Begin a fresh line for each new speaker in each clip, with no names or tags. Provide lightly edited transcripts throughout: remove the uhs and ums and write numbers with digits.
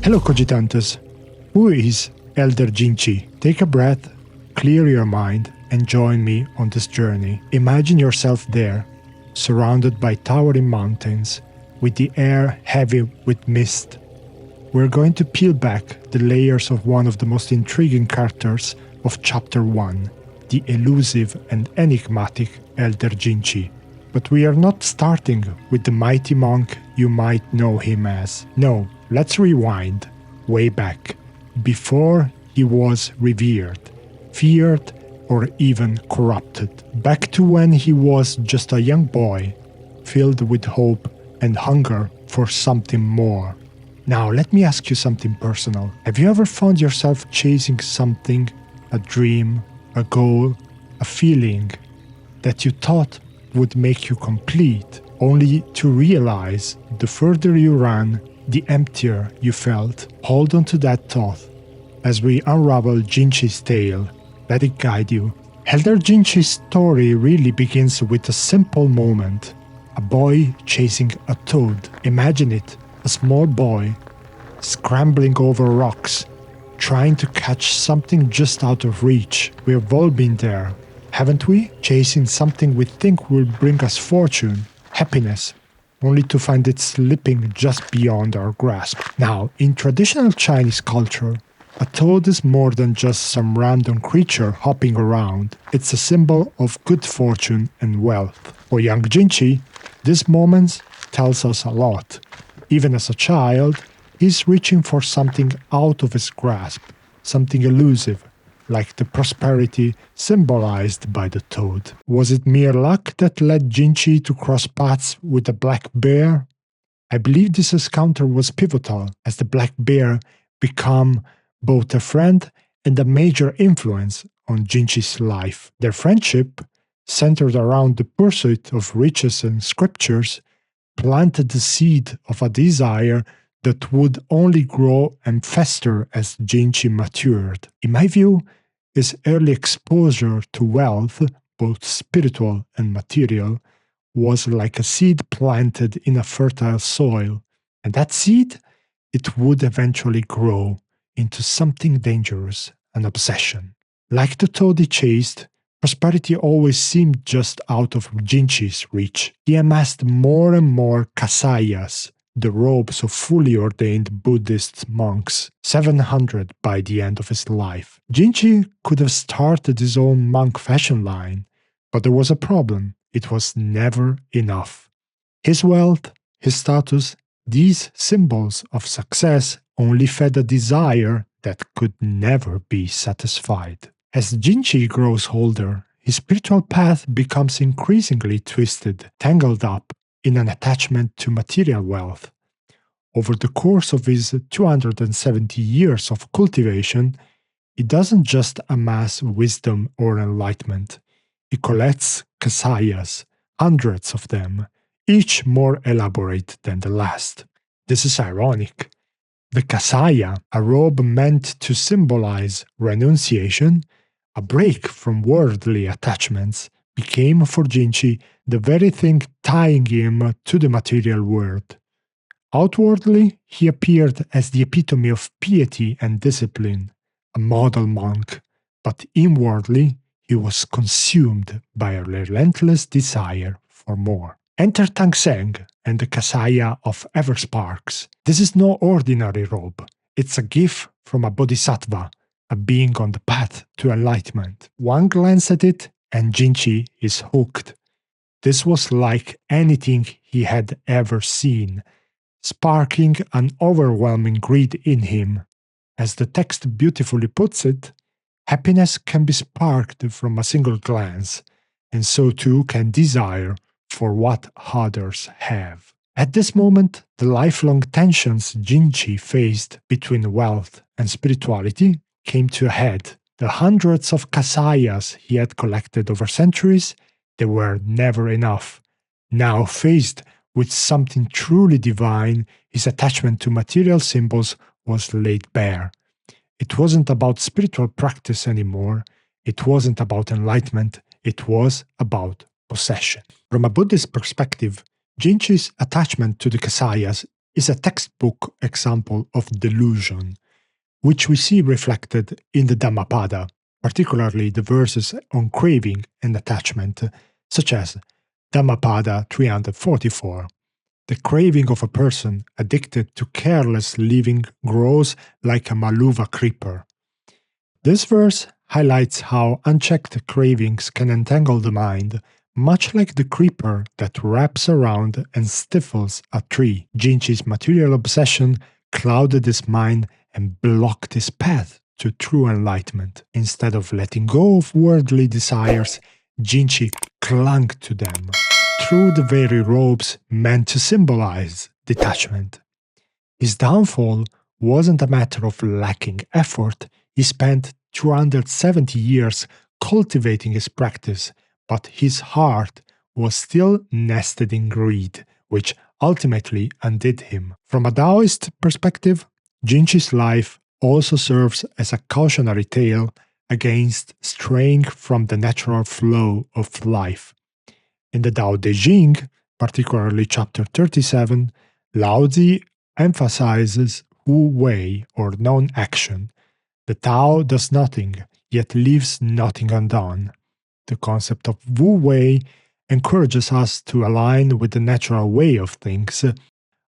Hello Cogitantes, who is Elder Jinchi? Take a breath, clear your mind, and join me on this journey. Imagine yourself there, surrounded by towering mountains, with the air heavy with mist. We're going to peel back the layers of one of the most intriguing characters of Chapter 1, the elusive and enigmatic Elder Jinchi. But we are not starting with the mighty monk you might know him as. No, let's rewind, way back, before he was revered, feared, or even corrupted. Back to when he was just a young boy, filled with hope and hunger for something more. Now, let me ask you something personal. Have you ever found yourself chasing something, a dream, a goal, a feeling that you thought would make you complete, only to realize the further you ran, the emptier you felt? Hold on to that thought as we unravel Jinchi's tale. Let it guide you. Elder Jinchi's story really begins with a simple moment. A boy chasing a toad. Imagine it, a small boy scrambling over rocks, trying to catch something just out of reach. We've all been there, haven't we? Chasing something we think will bring us fortune, happiness, only to find it slipping just beyond our grasp. Now, in traditional Chinese culture, a toad is more than just some random creature hopping around. It's a symbol of good fortune and wealth. For young Jinchi, this moment tells us a lot. Even as a child, he's reaching for something out of his grasp, something elusive, like the prosperity symbolized by the toad. Was it mere luck that led Jinchi to cross paths with a black bear? I believe this encounter was pivotal, as the black bear became both a friend and a major influence on Jinchi's life. Their friendship, centered around the pursuit of riches and scriptures, planted the seed of a desire that would only grow and fester as Jinchi matured. In my view, his early exposure to wealth, both spiritual and material, was like a seed planted in a fertile soil, and that seed, it would eventually grow into something dangerous, an obsession. Like the toad he chased, prosperity always seemed just out of Jinchi's reach. He amassed more and more kasayas, the robes of fully ordained Buddhist monks, 700 by the end of his life. Jinchi could have started his own monk fashion line, but there was a problem. It was never enough. His wealth, his status, these symbols of success only fed a desire that could never be satisfied. As Jinchi grows older, his spiritual path becomes increasingly twisted, tangled up in an attachment to material wealth. Over the course of his 270 years of cultivation, he doesn't just amass wisdom or enlightenment. He collects kasayas, hundreds of them, each more elaborate than the last. This is ironic. The kasaya, a robe meant to symbolize renunciation, a break from worldly attachments, became for Jinchi the very thing tying him to the material world. Outwardly, he appeared as the epitome of piety and discipline, a model monk, but inwardly, he was consumed by a relentless desire for more. Enter Tang Seng and the Kasaya of Eversparks. This is no ordinary robe. It's a gift from a bodhisattva, a being on the path to enlightenment. One glance at it, and Jinchi is hooked. This was like anything he had ever seen, sparking an overwhelming greed in him. As the text beautifully puts it, happiness can be sparked from a single glance, and so too can desire for what others have. At this moment, the lifelong tensions Jinchi faced between wealth and spirituality came to a head. The hundreds of kasayas he had collected over centuries, they were never enough. Now faced with something truly divine, his attachment to material symbols was laid bare. It wasn't about spiritual practice anymore. It wasn't about enlightenment. It was about possession. From a Buddhist perspective, Jinchi's attachment to the kasayas is a textbook example of delusion, which we see reflected in the Dhammapada, particularly the verses on craving and attachment, such as Dhammapada 344. The craving of a person addicted to careless living grows like a maluva creeper. This verse highlights how unchecked cravings can entangle the mind, much like the creeper that wraps around and stifles a tree. Jinchi's material obsession clouded his mind and blocked his path to true enlightenment. Instead of letting go of worldly desires, Jinchi clung to them through the very robes meant to symbolize detachment. His downfall wasn't a matter of lacking effort. He spent 270 years cultivating his practice, but his heart was still nested in greed, which ultimately undid him. From a Taoist perspective, Jinchi's life also serves as a cautionary tale against straying from the natural flow of life. In the Tao Te Ching, particularly chapter 37, Lao Tzu emphasizes Wu Wei, or non-action. The Tao does nothing, yet leaves nothing undone. The concept of Wu Wei encourages us to align with the natural way of things,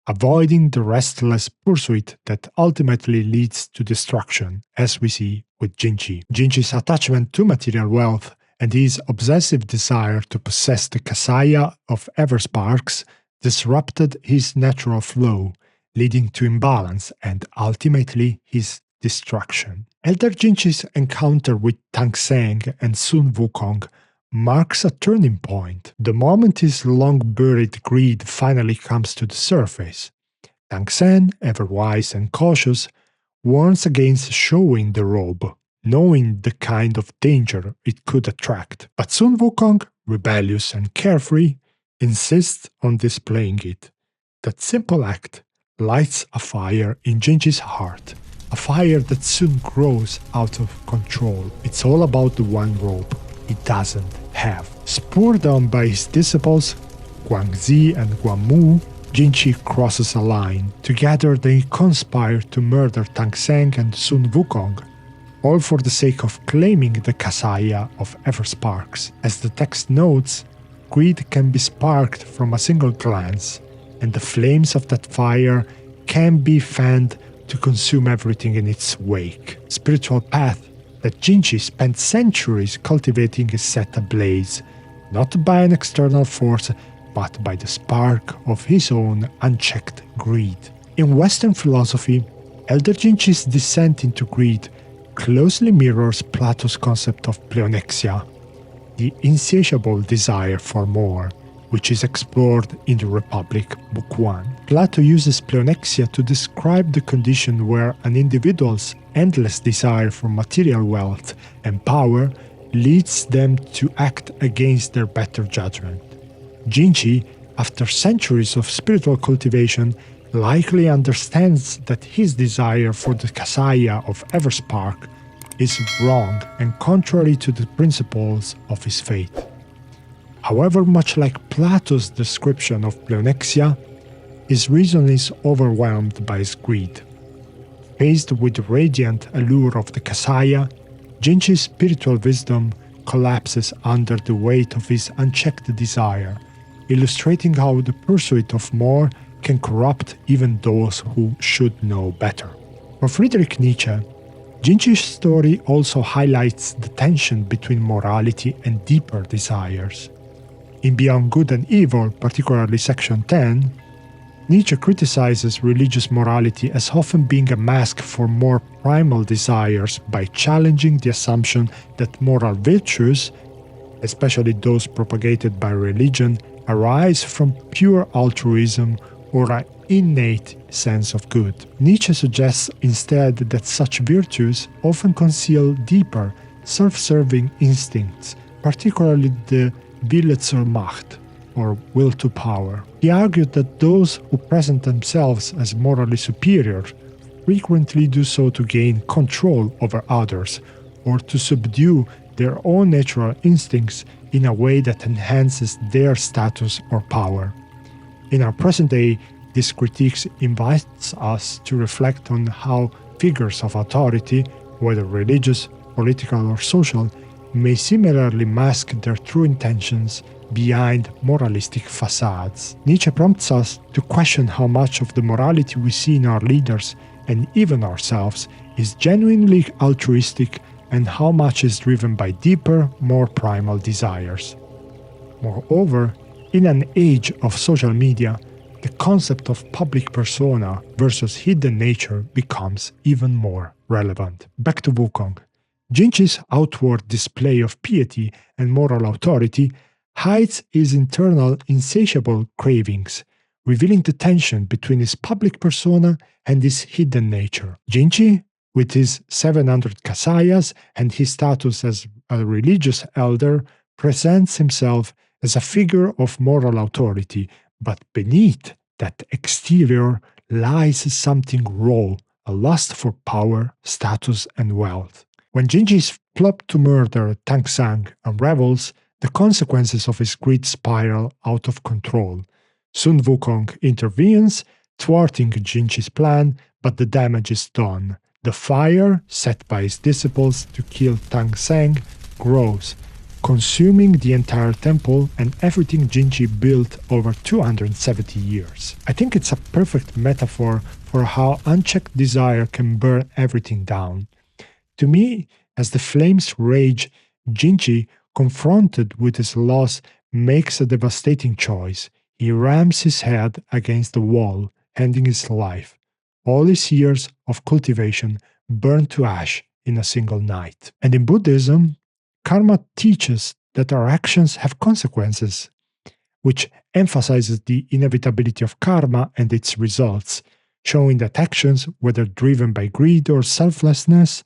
avoiding the restless pursuit that ultimately leads to destruction, as we see with Jinchi. Jinchi's attachment to material wealth and his obsessive desire to possess the kasaya of Eversparks disrupted his natural flow, leading to imbalance and ultimately his destruction. Elder Jinchi's encounter with Tang Seng and Sun Wukong marks a turning point, the moment his long-buried greed finally comes to the surface. Tang Seng, ever wise and cautious, warns against showing the robe, knowing the kind of danger it could attract. But Sun Wukong, rebellious and carefree, insists on displaying it. That simple act lights a fire in Jinchi's heart, a fire that soon grows out of control. It's all about the one robe he doesn't have. Spurred on by his disciples, Guangzi and Guangmu, Jinchi crosses a line. Together they conspire to murder Tang Seng and Sun Wukong, all for the sake of claiming the kasaya of Eversparks. As the text notes, greed can be sparked from a single glance, and the flames of that fire can be fanned to consume everything in its wake. Spiritual path that Jinchi spent centuries cultivating is set ablaze, not by an external force, but by the spark of his own unchecked greed. In Western philosophy, Elder Jinchi's descent into greed closely mirrors Plato's concept of pleonexia, the insatiable desire for more, which is explored in the Republic, Book 1. Plato uses pleonexia to describe the condition where an individual's endless desire for material wealth and power leads them to act against their better judgment. Jinchi, after centuries of spiritual cultivation, likely understands that his desire for the kasaya of Everspark is wrong and contrary to the principles of his faith. However, much like Plato's description of pleonexia, his reason is overwhelmed by his greed. Faced with the radiant allure of the kasaya, Jinchi's spiritual wisdom collapses under the weight of his unchecked desire, illustrating how the pursuit of more can corrupt even those who should know better. For Friedrich Nietzsche, Jinchi's story also highlights the tension between morality and deeper desires. In Beyond Good and Evil, particularly section 10, Nietzsche criticizes religious morality as often being a mask for more primal desires by challenging the assumption that moral virtues, especially those propagated by religion, arise from pure altruism or an innate sense of good. Nietzsche suggests instead that such virtues often conceal deeper, self-serving instincts, particularly the Wille zur Macht, or will to power. He argued that those who present themselves as morally superior frequently do so to gain control over others, or to subdue their own natural instincts in a way that enhances their status or power. In our present day, This critique invites us to reflect on how figures of authority, whether religious, political, or social, may similarly mask their true intentions behind moralistic facades. Nietzsche prompts us to question how much of the morality we see in our leaders and even ourselves is genuinely altruistic and how much is driven by deeper, more primal desires. Moreover, in an age of social media, the concept of public persona versus hidden nature becomes even more relevant. Back to Wukong. Jinchi's outward display of piety and moral authority hides his internal insatiable cravings, revealing the tension between his public persona and his hidden nature. Jinchi, with his 700 kasayas and his status as a religious elder, presents himself as a figure of moral authority, but beneath that exterior lies something raw, a lust for power, status, and wealth. When Jinchi's plot to murder Tang Sang unravels, the consequences of his greed spiral out of control. Sun Wukong intervenes, thwarting Jinchi's plan, but the damage is done. The fire, set by his disciples to kill Tang Sang, grows, consuming the entire temple and everything Jinchi built over 270 years. I think it's a perfect metaphor for how unchecked desire can burn everything down. To me, as the flames rage, Jinchi, confronted with his loss, makes a devastating choice. He rams his head against the wall, ending his life. All his years of cultivation burned to ash in a single night. And in Buddhism, karma teaches that our actions have consequences, which emphasizes the inevitability of karma and its results, showing that actions, whether driven by greed or selflessness,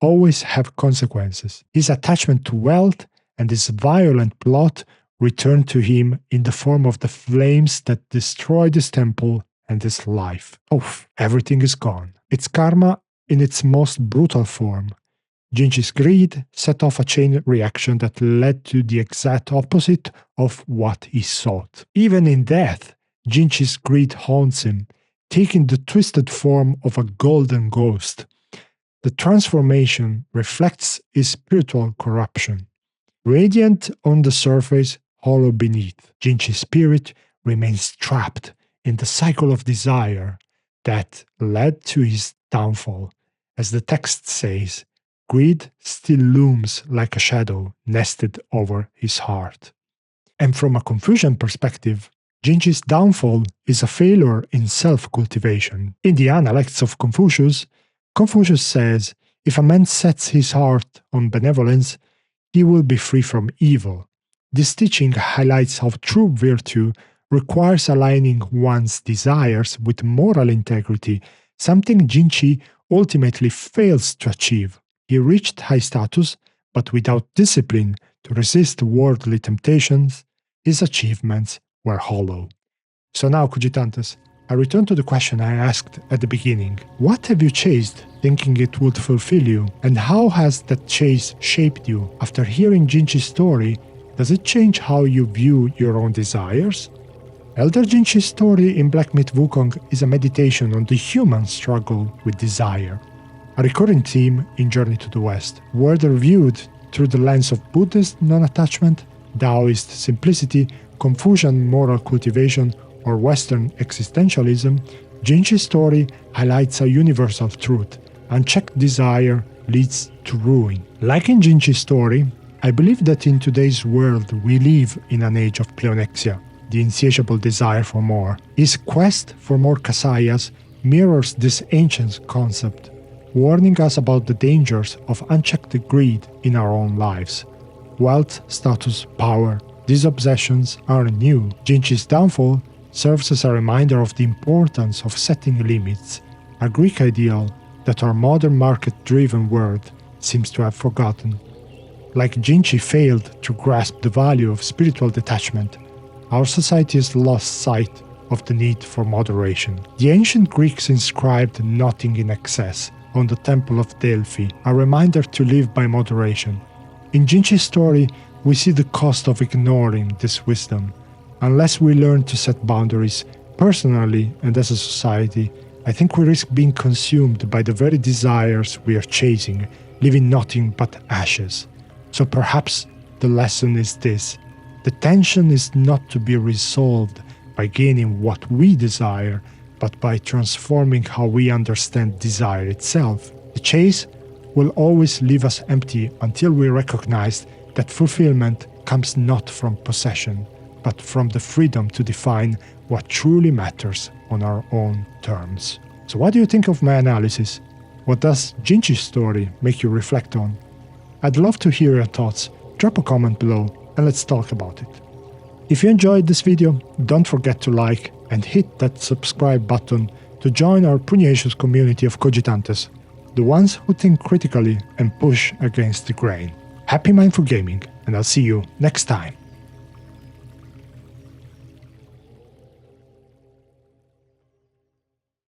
always have consequences. His attachment to wealth and his violent plot return to him in the form of the flames that destroyed his temple and his life. Everything is gone. It's karma in its most brutal form. Jinchi's greed set off a chain reaction that led to the exact opposite of what he sought. Even in death, Jinchi's greed haunts him, taking the twisted form of a golden ghost. The transformation reflects his spiritual corruption. Radiant on the surface, hollow beneath, Jinchi's spirit remains trapped in the cycle of desire that led to his downfall. As the text says, greed still looms like a shadow nested over his heart. And from a Confucian perspective, Jinchi's downfall is a failure in self-cultivation. In the Analects of Confucius, Confucius says, if a man sets his heart on benevolence, he will be free from evil. This teaching highlights how true virtue requires aligning one's desires with moral integrity, something Jinchi ultimately fails to achieve. He reached high status, but without discipline to resist worldly temptations, his achievements were hollow. So now, Cogitantes, I return to the question I asked at the beginning. What have you chased thinking it would fulfill you, and how has that chase shaped you? After hearing Jinchi's story, does it change how you view your own desires? Elder Jinchi's story in Black Myth Wukong is a meditation on the human struggle with desire, a recurring theme in Journey to the West. Whether viewed through the lens of Buddhist non-attachment, Taoist simplicity, Confucian moral cultivation, or Western existentialism, Jinchi's story highlights a universal truth: unchecked desire leads to ruin. Like in Jinchi's story, I believe that in today's world we live in an age of pleonexia, the insatiable desire for more. His quest for more kasayas mirrors this ancient concept, warning us about the dangers of unchecked greed in our own lives. Wealth, status, power, these obsessions aren't new. Jinchi's downfall serves as a reminder of the importance of setting limits, a Greek ideal that our modern market-driven world seems to have forgotten. Like Jinchi failed to grasp the value of spiritual detachment, our society has lost sight of the need for moderation. The ancient Greeks inscribed nothing in excess on the Temple of Delphi, a reminder to live by moderation. In Jinchi's story, we see the cost of ignoring this wisdom. Unless we learn to set boundaries, Personally, and as a society, I think we risk being consumed by the very desires we are chasing, leaving nothing but ashes. So perhaps the lesson is this: the tension is not to be resolved by gaining what we desire, but by transforming how we understand desire itself. The chase will always leave us empty until we recognize that fulfillment comes not from possession, but from the freedom to define what truly matters on our own terms. So what do you think of my analysis? What does Jinchi's story make you reflect on? I'd love to hear your thoughts. Drop a comment below and let's talk about it. If you enjoyed this video, don't forget to like and hit that subscribe button to join our pugnacious community of cogitantes, the ones who think critically and push against the grain. Happy mindful gaming, and I'll see you next time.